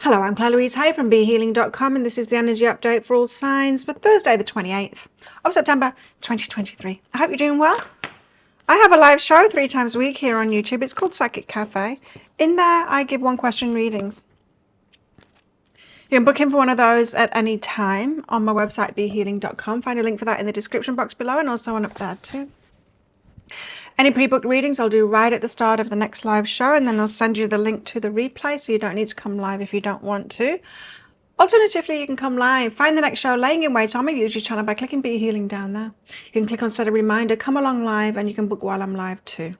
Hello, I'm Claire Louise Hay from BeHealing.com, and this is the energy update for all signs for Thursday, the 28th of September 2023. I hope you're doing well. I have a live show 3 times a week here on YouTube. It's called Psychic Cafe. In there, I give one-question readings. You can book in for one of those at any time on my website, BeHealing.com. Find a link for that in the description box below, and also one up there too. Any pre-booked readings I'll do right at the start of the next live show, and then I'll send you the link to the replay so you don't need to come live if you don't want to. Alternatively, you can come live. Find the next show laying in wait on my YouTube channel by clicking Be Healing down there. You can click on set a reminder, come along live, and you can book while I'm live too.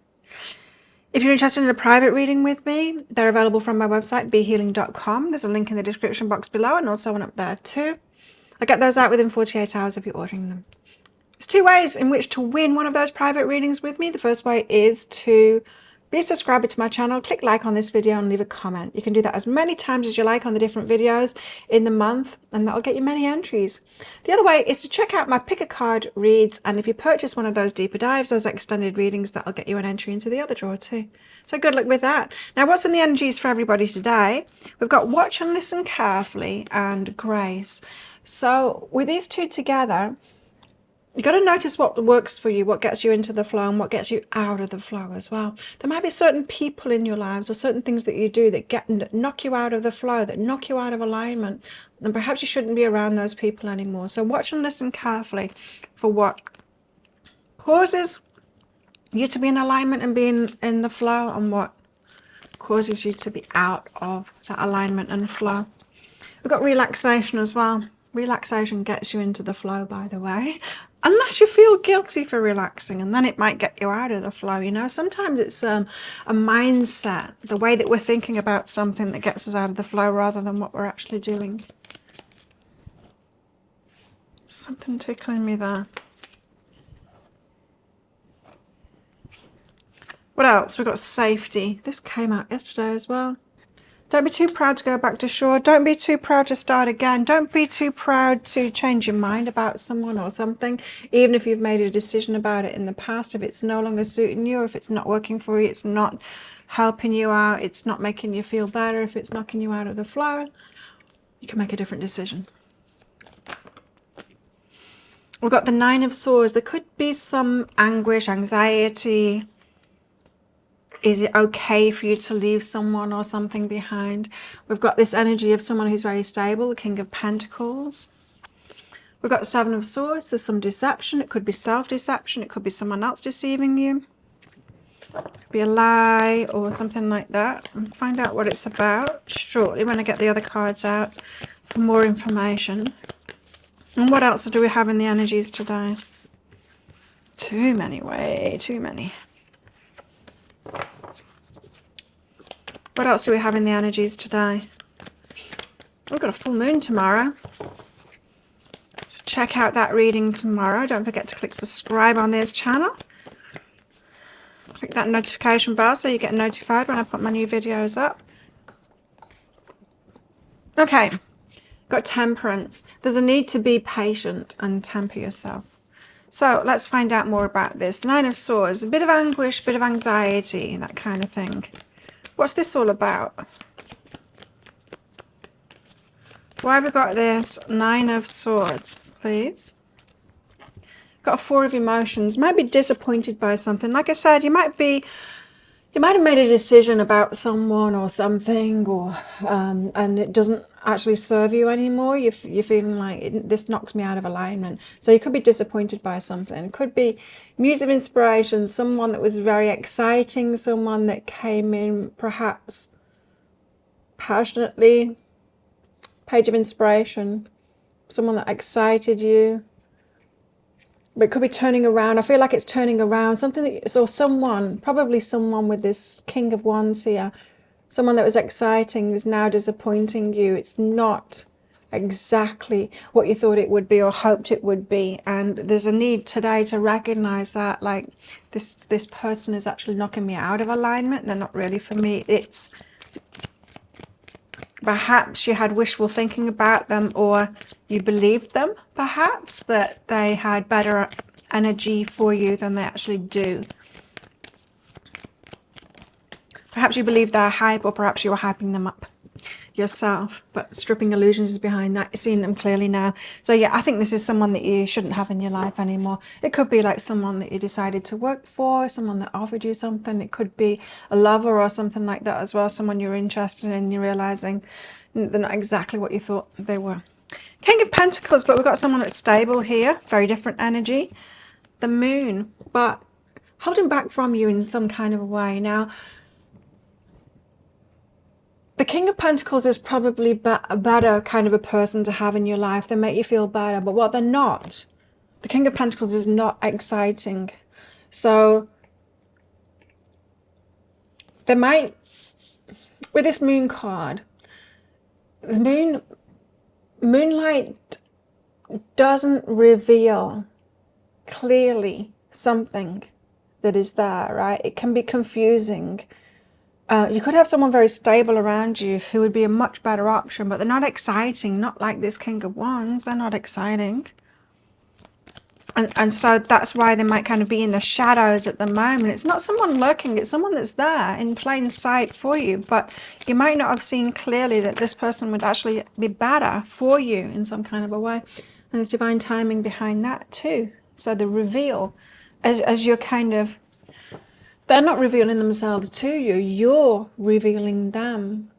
If you're interested in a private reading with me, they're available from my website, BeHealing.com. There's a link in the description box below and also one up there too. I get those out within 48 hours of you ordering them. There's 2 ways in which to win one of those private readings with me. The first way is to be a subscriber to my channel, click like on this video and leave a comment. You can do that as many times as you like on the different videos in the month, and that'll get you many entries. The other way is to check out my pick a card reads, and if you purchase one of those deeper dives, those extended readings, that'll get you an entry into the other drawer too. So good luck with that. Now, what's in the energies for everybody today? We've got watch and listen carefully and grace. So with these 2 together, you've got to notice what works for you, what gets you into the flow and what gets you out of the flow as well. There might be certain people in your lives or certain things that you do that knock you out of the flow, that knock you out of alignment. And perhaps you shouldn't be around those people anymore. So watch and listen carefully for what causes you to be in alignment and be in the flow, and what causes you to be out of that alignment and flow. We've got relaxation as well. Relaxation gets you into the flow, by the way, unless you feel guilty for relaxing, and then it might get you out of the flow. You know, sometimes it's a mindset, the way that we're thinking about something, that gets us out of the flow rather than what we're actually doing. Something tickling me there. What else? We've got safety. This came out yesterday as well. Don't be too proud to go back to shore. Don't be too proud to start again. Don't be too proud to change your mind about someone or something, even if you've made a decision about it in the past. If it's no longer suiting you, or if it's not working for you, it's not helping you out, it's not making you feel better, if it's knocking you out of the flow, you can make a different decision. We've got the 9 of Swords. There could be some anguish, anxiety. Is it okay for you to leave someone or something behind? We've got this energy of someone who's very stable, the King of Pentacles. We've got the 7 of Swords. There's some deception. It could be self-deception. It could be someone else deceiving you. It could be a lie or something like that. And find out what it's about shortly when I get the other cards out for more information. And what else do we have in the energies today? Too many, way too many. What else do we have in the energies today? We've got a full moon tomorrow. So check out that reading tomorrow. Don't forget to click subscribe on this channel. Click that notification bell so you get notified when I put my new videos up. Okay, got Temperance. There's a need to be patient and temper yourself. So let's find out more about this. The 9 of Swords, a bit of anguish, a bit of anxiety, that kind of thing. What's this all about? Why have we got this 9 of Swords, please? Got a 4 of Emotions. Might be disappointed by something. Like I said, you might have made a decision about someone or something, or and it doesn't actually serve you anymore. You're feeling like this knocks me out of alignment. So you could be disappointed by something. It could be muse of inspiration, someone that was very exciting, someone that came in perhaps passionately. Page of inspiration, someone that excited you. But it could be turning around. I feel like it's turning around. Something that, so someone, probably someone with this King of Wands here, someone that was exciting is now disappointing you. It's not exactly what you thought it would be or hoped it would be. And there's a need today to recognize that, like, this person is actually knocking me out of alignment. They're not really for me. It's perhaps you had wishful thinking about them, or you believed them, perhaps, that they had better energy for you than they actually do. Perhaps you believe they're hype, or perhaps you were hyping them up. yourself, but stripping illusions is behind that. You're seeing them clearly now. So yeah, I think this is someone that you shouldn't have in your life anymore. It could be like someone that you decided to work for, someone that offered you something. It could be a lover or something like that as well, someone you're interested in and you're realizing they're not exactly what you thought they were. King of Pentacles, but we've got someone that's stable here, very different energy. The Moon, but holding back from you in some kind of a way. Now, the King of Pentacles is probably a better kind of a person to have in your life. They make you feel better, but what they're not, the King of Pentacles is not exciting. So they might, with this Moon card, the moonlight doesn't reveal clearly something that is there, right? It can be confusing. You could have someone very stable around you who would be a much better option, but they're not exciting, not like this King of Wands. They're not exciting. And so that's why they might kind of be in the shadows at the moment. It's not someone lurking, it's someone that's there in plain sight for you, but you might not have seen clearly that this person would actually be better for you in some kind of a way. And there's divine timing behind that too. So the reveal, as you're kind of, they're not revealing themselves to you, you're revealing them.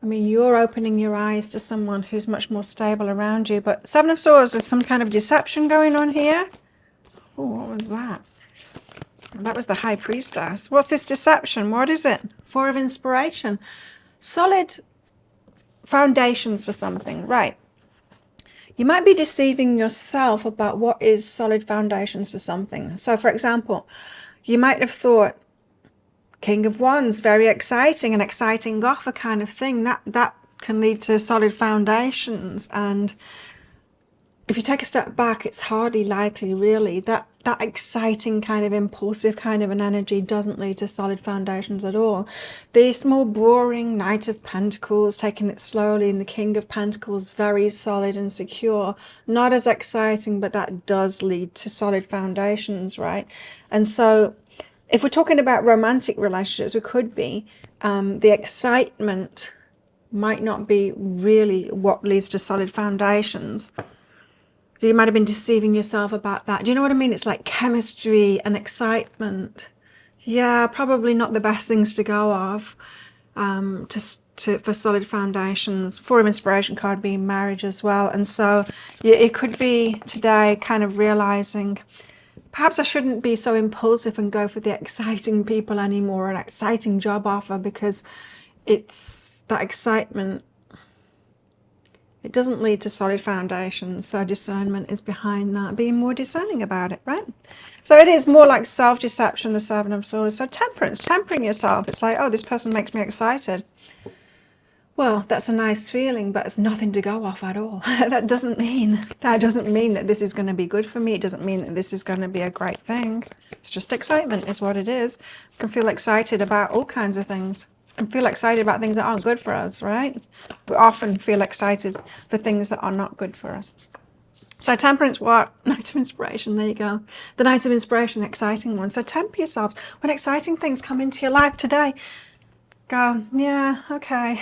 I mean, you're opening your eyes to someone who's much more stable around you. But Seven of Swords, there's some kind of deception going on here. Oh, what was that? That was the High Priestess. What's this deception? What is it? Four of Inspiration. Solid foundations for something. Right. You might be deceiving yourself about what is solid foundations for something. So, for example, you might have thought, King of Wands, very exciting, an exciting offer kind of thing. That can lead to solid foundations. And if you take a step back, it's hardly likely, really. That exciting kind of impulsive kind of an energy doesn't lead to solid foundations at all. This more boring Knight of Pentacles, taking it slowly, and the King of Pentacles, very solid and secure. Not as exciting, but that does lead to solid foundations, right? And so if we're talking about romantic relationships, we could be, the excitement might not be really what leads to solid foundations. You might have been deceiving yourself about that. Do you know what I mean? It's like chemistry and excitement. Yeah, probably not the best things to go off for solid foundations. Four of Inspiration card being marriage as well. And so it could be today kind of realizing, perhaps I shouldn't be so impulsive and go for the exciting people anymore, an exciting job offer, because it's that excitement. It doesn't lead to solid foundations. So discernment is behind that, being more discerning about it, right? So it is more like self-deception, the Seven of Swords. So temperance, tempering yourself. It's like, oh, this person makes me excited. Well, that's a nice feeling, but it's nothing to go off at all. That doesn't mean that this is going to be good for me. It doesn't mean that this is going to be a great thing. It's just excitement is what it is. You can feel excited about all kinds of things. You can feel excited about things that aren't good for us, right? We often feel excited for things that are not good for us. So temperance, what? Knight of Inspiration, there you go. The Knight of Inspiration, the exciting one. So temper yourself. When exciting things come into your life today, go, yeah, okay.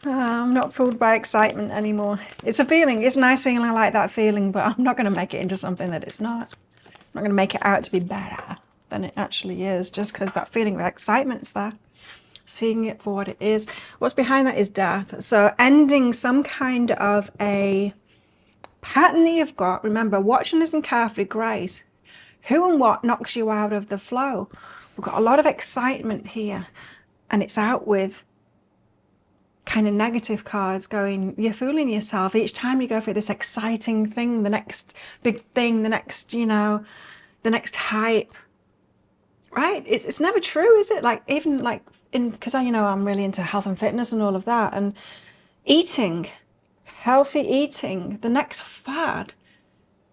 I'm not fooled by excitement anymore. It's a feeling. It's a nice feeling. I like that feeling, but I'm not going to make it into something that it's not. I'm not going to make it out to be better than it actually is, just because that feeling of excitement's there. Seeing it for what it is. What's behind that is death. So ending some kind of a pattern that you've got. Remember, watching this and carefully, great. Who and what knocks you out of the flow? We've got a lot of excitement here, and it's out with kind of negative cards going, you're fooling yourself. Each time you go for this exciting thing, the next big thing, the next, the next hype, right? It's never true, is it? Like, even like because I'm really into health and fitness and all of that, and eating, healthy eating, the next fad.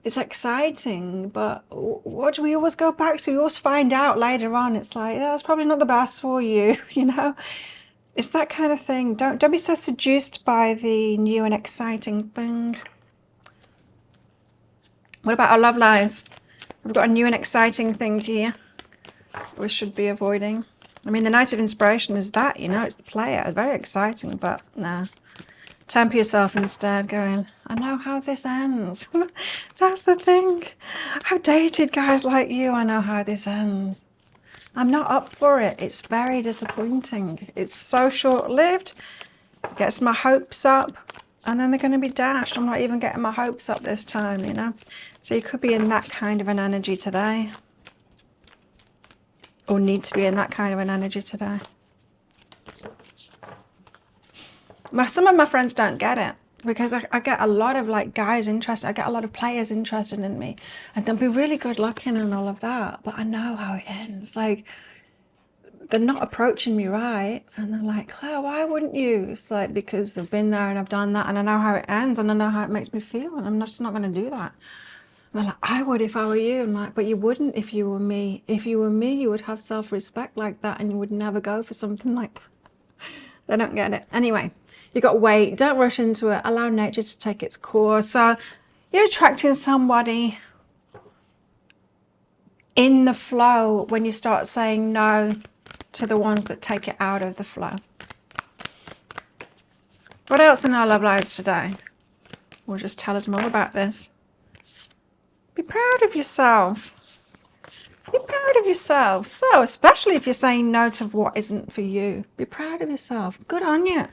It's exciting, but what do we always go back to? We always find out later on, it's like, yeah, it's probably not the best for you, It's that kind of thing. Don't be so seduced by the new and exciting thing. What about our love lives? We've got a new and exciting thing here we should be avoiding. I mean, the Knight of Inspiration is that, you know, it's the player. Very exciting, but nah. Temper yourself instead, going, I know how this ends. That's the thing. I've dated guys like you. I know how this ends. I'm not up for it. It's very disappointing. It's so short-lived. Gets my hopes up, and then they're going to be dashed. I'm not even getting my hopes up this time, you know. So you could be in that kind of an energy today. Or need to be in that kind of an energy today. Some of my friends don't get it, because I get a lot of like guys interested. I get a lot of players interested in me, and they'll be really good looking and all of that, but I know how it ends. Like, they're not approaching me right, and they're like, Claire, why wouldn't you? It's like, because I've been there and I've done that, and I know how it ends, and I know how it makes me feel, and I'm just not going to do that. And they're like, I would if I were you. I'm like, but you wouldn't if you were me. If you were me, you would have self-respect like that, and you would never go for something like that. They don't get it. Anyway, you got to wait. Don't rush into it. Allow nature to take its course. So you're attracting somebody in the flow when you start saying no to the ones that take it out of the flow. What else in our love lives today? Will just tell us more about this. Be proud of yourself. Be proud of yourself. So, especially if you're saying no to what isn't for you. Be proud of yourself. Good on you.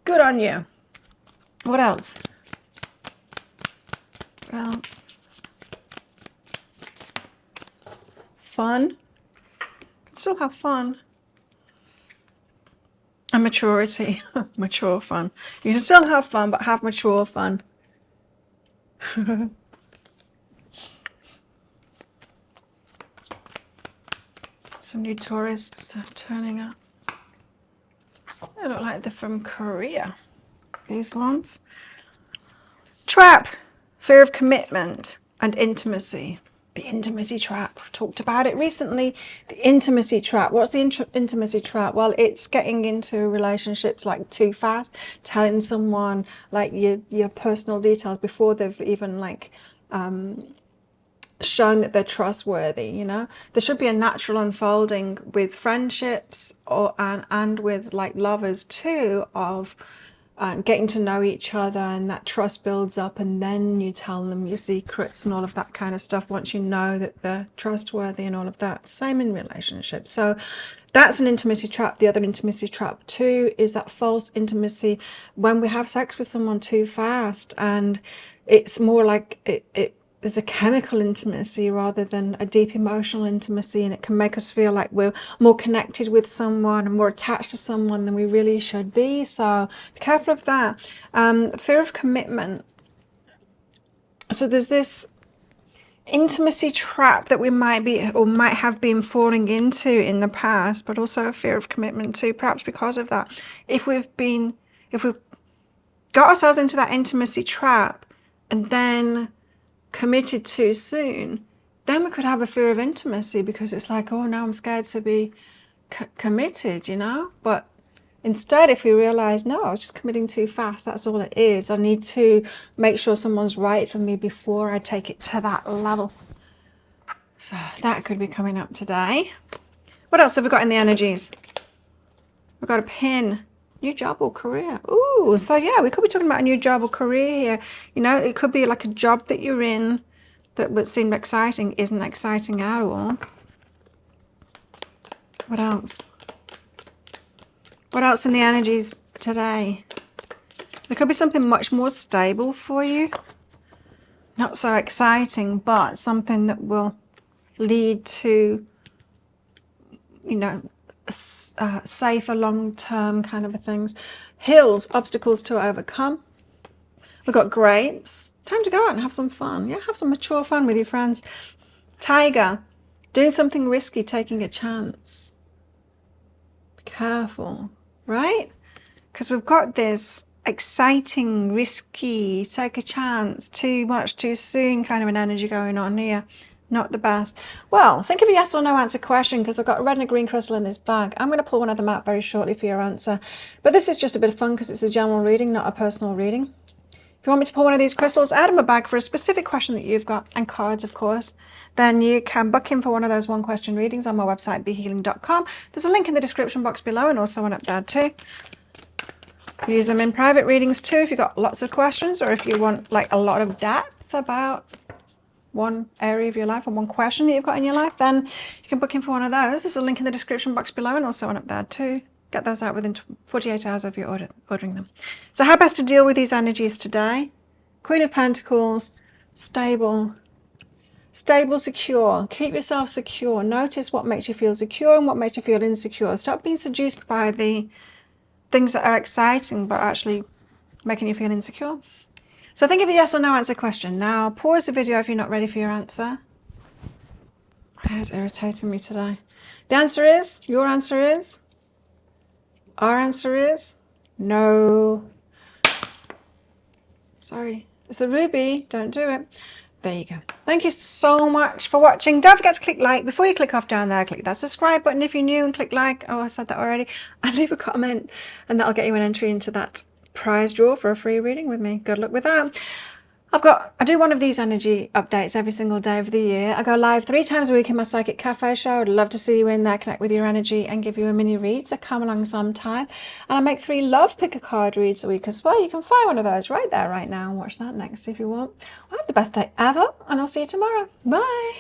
Good on you. What else? What else? Fun. Still have fun. And maturity. Mature fun. You can still have fun, but have mature fun. Some new tourists are turning up. They look like they're from Korea. These ones. Trap. Fear of commitment and intimacy. The intimacy trap. I've talked about it recently. The intimacy trap. What's the intimacy trap? Well, it's getting into relationships like too fast, telling someone like your personal details before they've even like shown that they're trustworthy. You know, there should be a natural unfolding with friendships and with like lovers too, of getting to know each other, and that trust builds up, and then you tell them your secrets and all of that kind of stuff once you know that they're trustworthy and all of that. Same in relationships. So that's an intimacy trap. The other intimacy trap too is that false intimacy, when we have sex with someone too fast, and it's more like there's a chemical intimacy rather than a deep emotional intimacy, and it can make us feel like we're more connected with someone and more attached to someone than we really should be. So be careful of that. Fear of commitment. So there's this intimacy trap that we might be or might have been falling into in the past, but also a fear of commitment too, perhaps because of that. If we've got ourselves into that intimacy trap and then committed too soon, then we could have a fear of intimacy, because it's like, oh, now I'm scared to be committed, you know. But instead, if we realize, no, I was just committing too fast, that's all it is. I need to make sure someone's right for me before I take it to that level. So that could be coming up today. What else have we got in the energies? We've got a pin. New job or career. Ooh, so yeah, we could be talking about a new job or career here. You know, it could be like a job that you're in that would seem exciting isn't exciting at all. What else? What else in the energies today? There could be something much more stable for you. Not so exciting, but something that will lead to, you know, safer long-term kind of things. Hills, obstacles to overcome. We've got grapes. Time to go out and have some fun. Yeah, have some mature fun with your friends. Tiger, doing something risky, taking a chance. Be careful, right? Because we've got this exciting, risky, take a chance, too much, too soon kind of an energy going on here. Not the best. Well, think of a yes or no answer question, because I've got a red and a green crystal in this bag. I'm going to pull one of them out very shortly for your answer. But this is just a bit of fun because it's a general reading, not a personal reading. If you want me to pull one of these crystals out of my bag for a specific question that you've got, and cards, of course, then you can book in for one of those one question readings on my website, behealing.com. There's a link in the description box below and also one up there too. Use them in private readings too if you've got lots of questions, or if you want like a lot of depth about one area of your life or one question that you've got in your life, then you can book in for one of those. There's a link in the description box below and also one up there too. Get those out within 48 hours of you ordering them. So how best to deal with these energies today? Queen of Pentacles, stable, secure. Keep yourself secure. Notice what makes you feel secure and what makes you feel insecure. Stop being seduced by the things that are exciting but actually making you feel insecure. So think of a yes or no answer question. Now pause the video if you're not ready for your answer. My hair's irritating me today. The answer is, your answer is, our answer is no. Sorry, it's the ruby. Don't do it. There you go. Thank you so much for watching. Don't forget to click like. Before you click off down there, click that subscribe button if you're new and click like. Oh, I said that already. And leave a comment and that'll get you an entry into that prize draw for a free reading with me. Good luck with that. I do one of these energy updates every single day of the year. I go live 3 times a week in my Psychic Cafe show. I'd love to see you in there, connect with your energy and give you a mini read. So come along sometime. And I make 3 love picker card reads a week as well. You can find one of those right there, right now, and watch that next if you want. Well, have the best day ever, and I'll see you tomorrow. Bye.